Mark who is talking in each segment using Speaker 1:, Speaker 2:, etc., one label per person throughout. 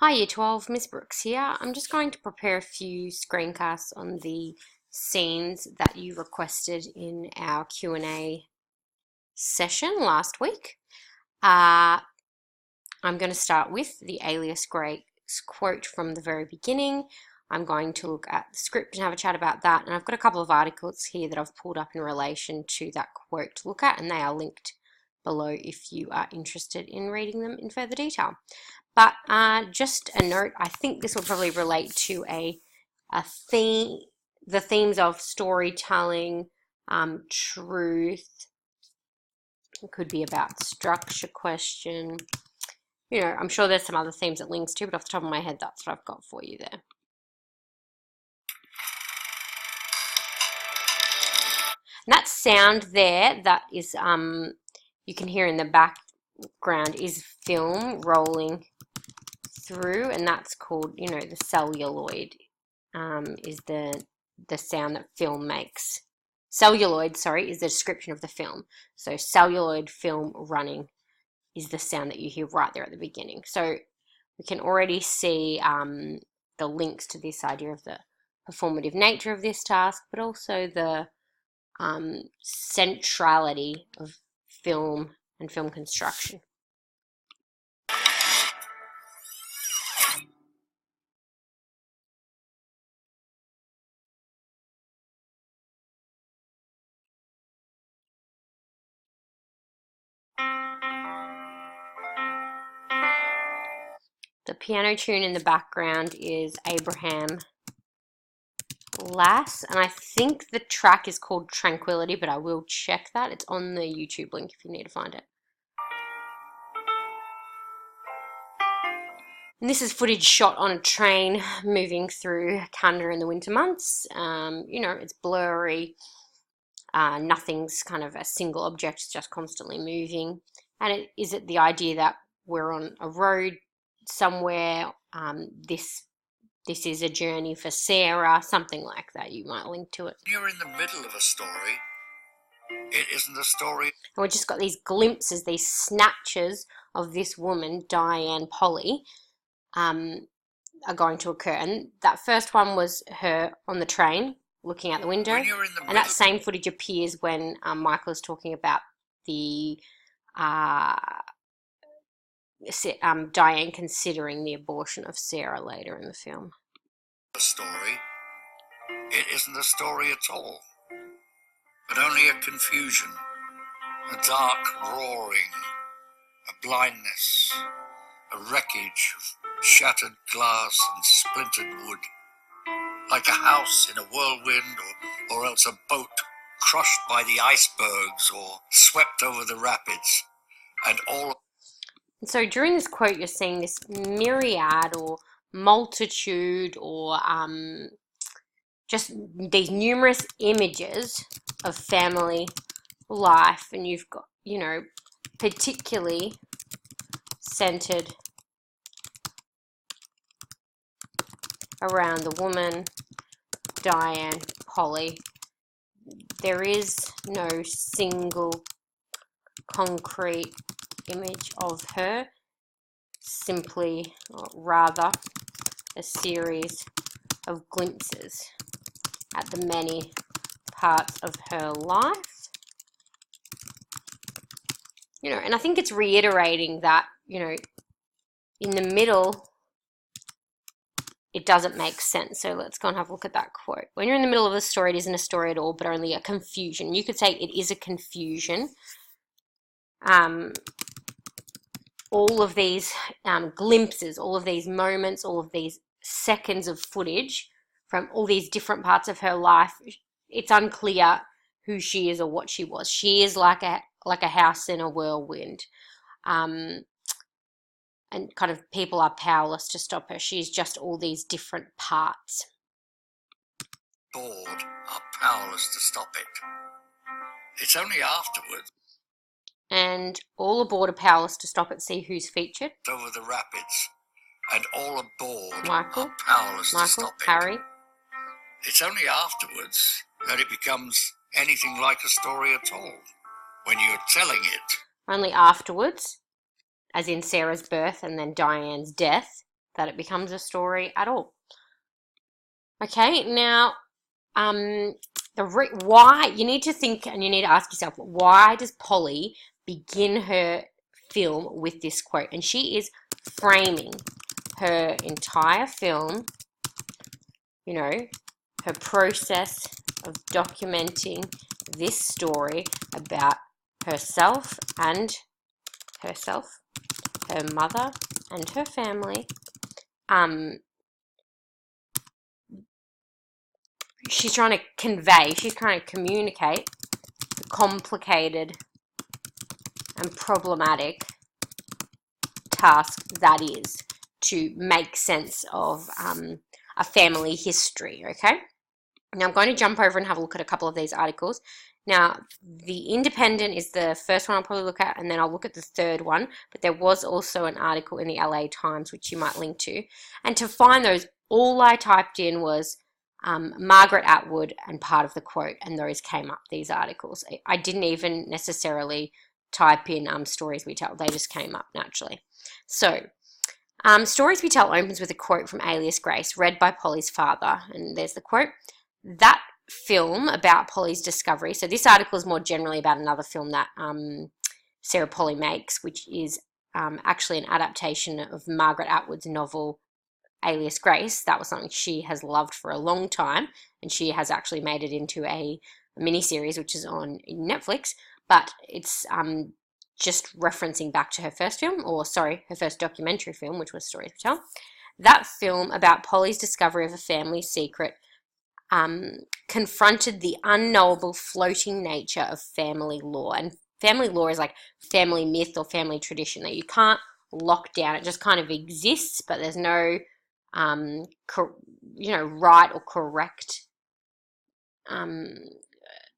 Speaker 1: Hi Year 12, Miss Brooks here. I'm just going to prepare a few screencasts on the scenes that you requested in our Q&A session last week. I'm going to start with the Alias Grey quote from the very beginning. I'm going to look at the script and have a chat about that, and I've got a couple of articles here that I've pulled up in relation to that quote to look at, and they are linked below if you are interested in reading them in further detail. But just a note, I think this will probably relate to a theme, the themes of storytelling, truth. It could be about structure question. You know, I'm sure there's some other themes it links to, but off the top of my head, that's what I've got for you there. And that sound there, that is, you can hear in the background, is film rolling through, and that's called, you know, the celluloid is the sound that film makes. Celluloid, sorry, is the description of the film. So celluloid film running is the sound that you hear right there at the beginning. So we can already see the links to this idea of the performative nature of this task, but also the centrality of film and film construction. The piano tune in the background is Abraham Lass, and I think the track is called Tranquility, but I will check that. It's on the YouTube link if you need to find it. And this is footage shot on a train moving through Canada in the winter months. You know, it's blurry. Nothing's kind of a single object, it's just constantly moving. And it is it the idea that we're on a road somewhere. This is a journey for Sarah, something like that. You might link to it.
Speaker 2: You're in the middle of a story. It isn't a story.
Speaker 1: And we've just got these glimpses, these snatches of this woman, Diane Polly, are going to occur. And that first one was her on the train looking out the window. And that same footage appears when Michael is talking about the Diane considering the abortion of Sarah later in the film.
Speaker 2: A story. It isn't a story at all, but only a confusion, a dark roaring, a blindness, a wreckage of shattered glass and splintered wood, like a house in a whirlwind, or else a boat crushed by the icebergs or swept over the rapids, and all.
Speaker 1: So during this quote, you're seeing this myriad or multitude or just these numerous images of family life, and you've got, you know, particularly centered around the woman, Diane Polly. There is no single concrete image of her, simply, or rather, a series of glimpses at the many parts of her life. You know, and I think it's reiterating that, you know, in the middle, it doesn't make sense. So let's go and have a look at that quote. When you're in the middle of a story, it isn't a story at all, but only a confusion. You could say it is a confusion. All of these glimpses, all of these moments, all of these seconds of footage from all these different parts of her life, it's unclear who she is or what she was. She is like a house in a whirlwind. And kind of people are powerless to stop her. She's just all these different parts.
Speaker 2: Board are powerless to stop it. It's only afterwards.
Speaker 1: And all aboard are powerless to stop it. See who's featured.
Speaker 2: Over the rapids. And all aboard
Speaker 1: Michael,
Speaker 2: are powerless to stop it.
Speaker 1: Harry.
Speaker 2: It's only afterwards that it becomes anything like a story at all. When you're telling it.
Speaker 1: Only afterwards, as in Sarah's birth and then Diane's death, that it becomes a story at all. Okay, now why you need to think and you need to ask yourself, why does Polly begin her film with this quote? And she is framing her entire film, you know, her process of documenting this story about herself, her mother and her family. She's trying to convey, she's trying to communicate the complicated and problematic task that is to make sense of a family history, okay? Now I'm going to jump over and have a look at a couple of these articles. Now, The Independent is the first one I'll probably look at, and then I'll look at the third one, but there was also an article in the LA Times, which you might link to. And to find those, all I typed in was Margaret Atwood and part of the quote, and those came up, these articles. I didn't even necessarily type in Stories We Tell. They just came up naturally. So, Stories We Tell opens with a quote from Alias Grace, read by Polly's father, and there's the quote. That film about Polly's discovery, so this article is more generally about another film that Sarah Polley makes, which is actually an adaptation of Margaret Atwood's novel Alias Grace. That was something she has loved for a long time, and she has actually made it into a miniseries, which is on Netflix, but it's just referencing back to her first film, her first documentary film, which was Stories We Tell. That film about Polly's discovery of a family secret confronted the unknowable floating nature of family law. And family law is like family myth or family tradition that you can't lock down. It just kind of exists, but there's no, right or correct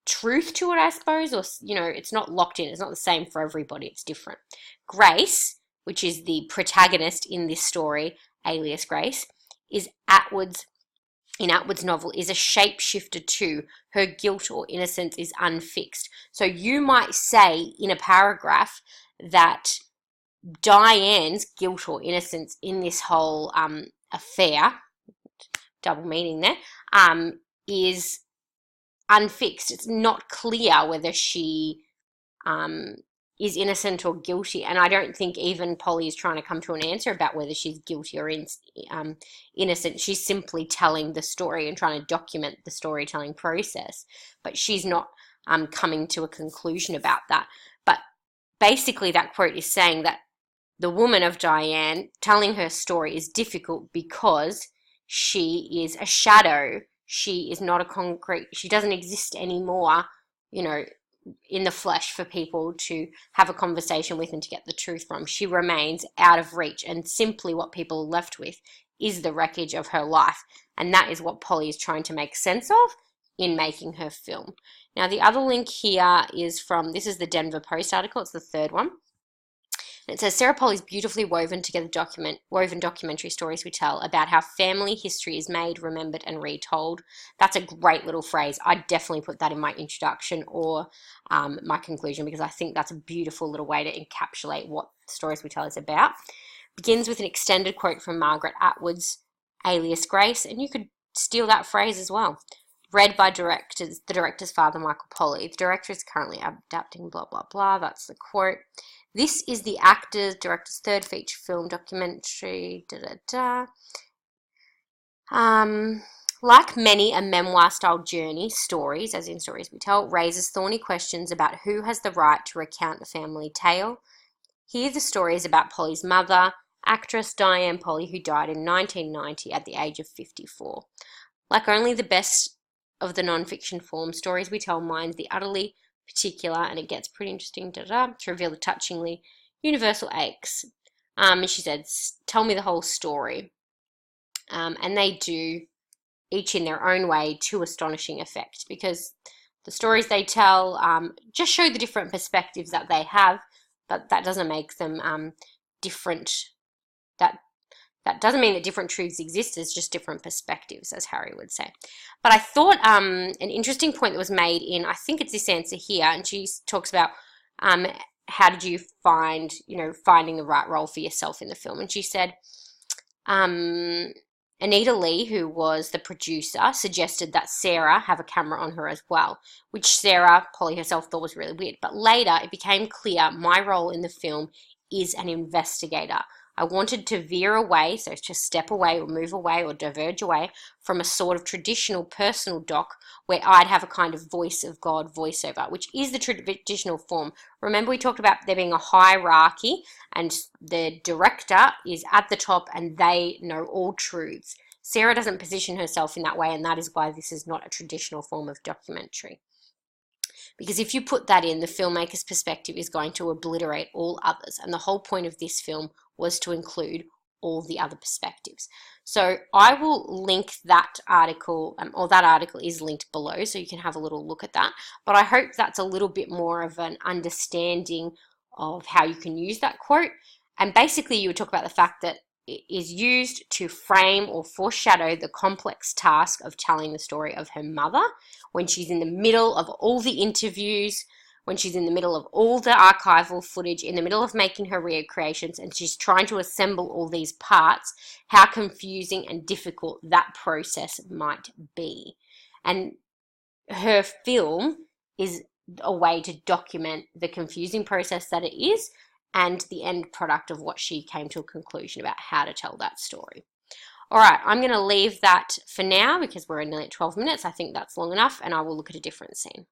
Speaker 1: truth to it, I suppose. Or, it's not locked in. It's not the same for everybody. It's different. Grace, which is the protagonist in this story, Alias Grace, is in Atwood's novel, is a shapeshifter too. Her guilt or innocence is unfixed. So you might say in a paragraph that Diane's guilt or innocence in this whole affair, double meaning there, is unfixed. It's not clear whether she is innocent or guilty, and I don't think even Polly is trying to come to an answer about whether she's guilty or innocent. She's simply telling the story and trying to document the storytelling process, but she's not coming to a conclusion about that. But basically that quote is saying that the woman of Diane telling her story is difficult because she is a shadow. She is not a concrete, she doesn't exist anymore, in the flesh for people to have a conversation with and to get the truth from. She remains out of reach, and simply what people are left with is the wreckage of her life. And that is what Polly is trying to make sense of in making her film. Now, the other link here is this is the Denver Post article. It's the third one. And it says, Sarah Polley's beautifully woven documentary stories we tell about how family history is made, remembered, and retold. That's a great little phrase. I'd definitely put that in my introduction or my conclusion, because I think that's a beautiful little way to encapsulate what Stories We Tell is about. Begins with an extended quote from Margaret Atwood's Alias Grace, and you could steal that phrase as well. Read by the director's father, Michael Polley. The director is currently adapting blah, blah, blah. That's the quote. This is the director's third feature film documentary. Like many a memoir-style journey, Stories, as in Stories We Tell, raises thorny questions about who has the right to recount the family tale. Here the story is about Polly's mother, actress Diane Polley, who died in 1990 at the age of 54. Like only the best of the non-fiction form, Stories We Tell mines the utterly particular, and it gets pretty interesting to reveal the touchingly universal aches. And she said, tell me the whole story. And they do, each in their own way, to astonishing effect, because the stories they tell just show the different perspectives that they have, but that doesn't make them different. That doesn't mean that different truths exist, it's just different perspectives, as Harry would say. But I thought an interesting point that was made in, I think it's this answer here, and she talks about how did you find, finding the right role for yourself in the film. And she said, um, Anita Lee, who was the producer, suggested that Sarah have a camera on her as well, which Sarah, Polly herself, thought was really weird. But later it became clear my role in the film is an investigator. I wanted to veer away, so to step away or move away or diverge away from a sort of traditional personal doc where I'd have a kind of voice of God voiceover, which is the traditional form. Remember, we talked about there being a hierarchy and the director is at the top and they know all truths. Sarah doesn't position herself in that way, and that is why this is not a traditional form of documentary. Because if you put that in, the filmmaker's perspective is going to obliterate all others. And the whole point of this film was to include all the other perspectives. So I will link that article, or that article is linked below, so you can have a little look at that. But I hope that's a little bit more of an understanding of how you can use that quote. And basically you would talk about the fact that it is used to frame or foreshadow the complex task of telling the story of her mother when she's in the middle of all the interviews, when she's in the middle of all the archival footage, in the middle of making her recreations, and she's trying to assemble all these parts, how confusing and difficult that process might be. And her film is a way to document the confusing process that it is and the end product of what she came to a conclusion about how to tell that story. All right, I'm going to leave that for now because we're nearly at 12 minutes. I think that's long enough, and I will look at a different scene.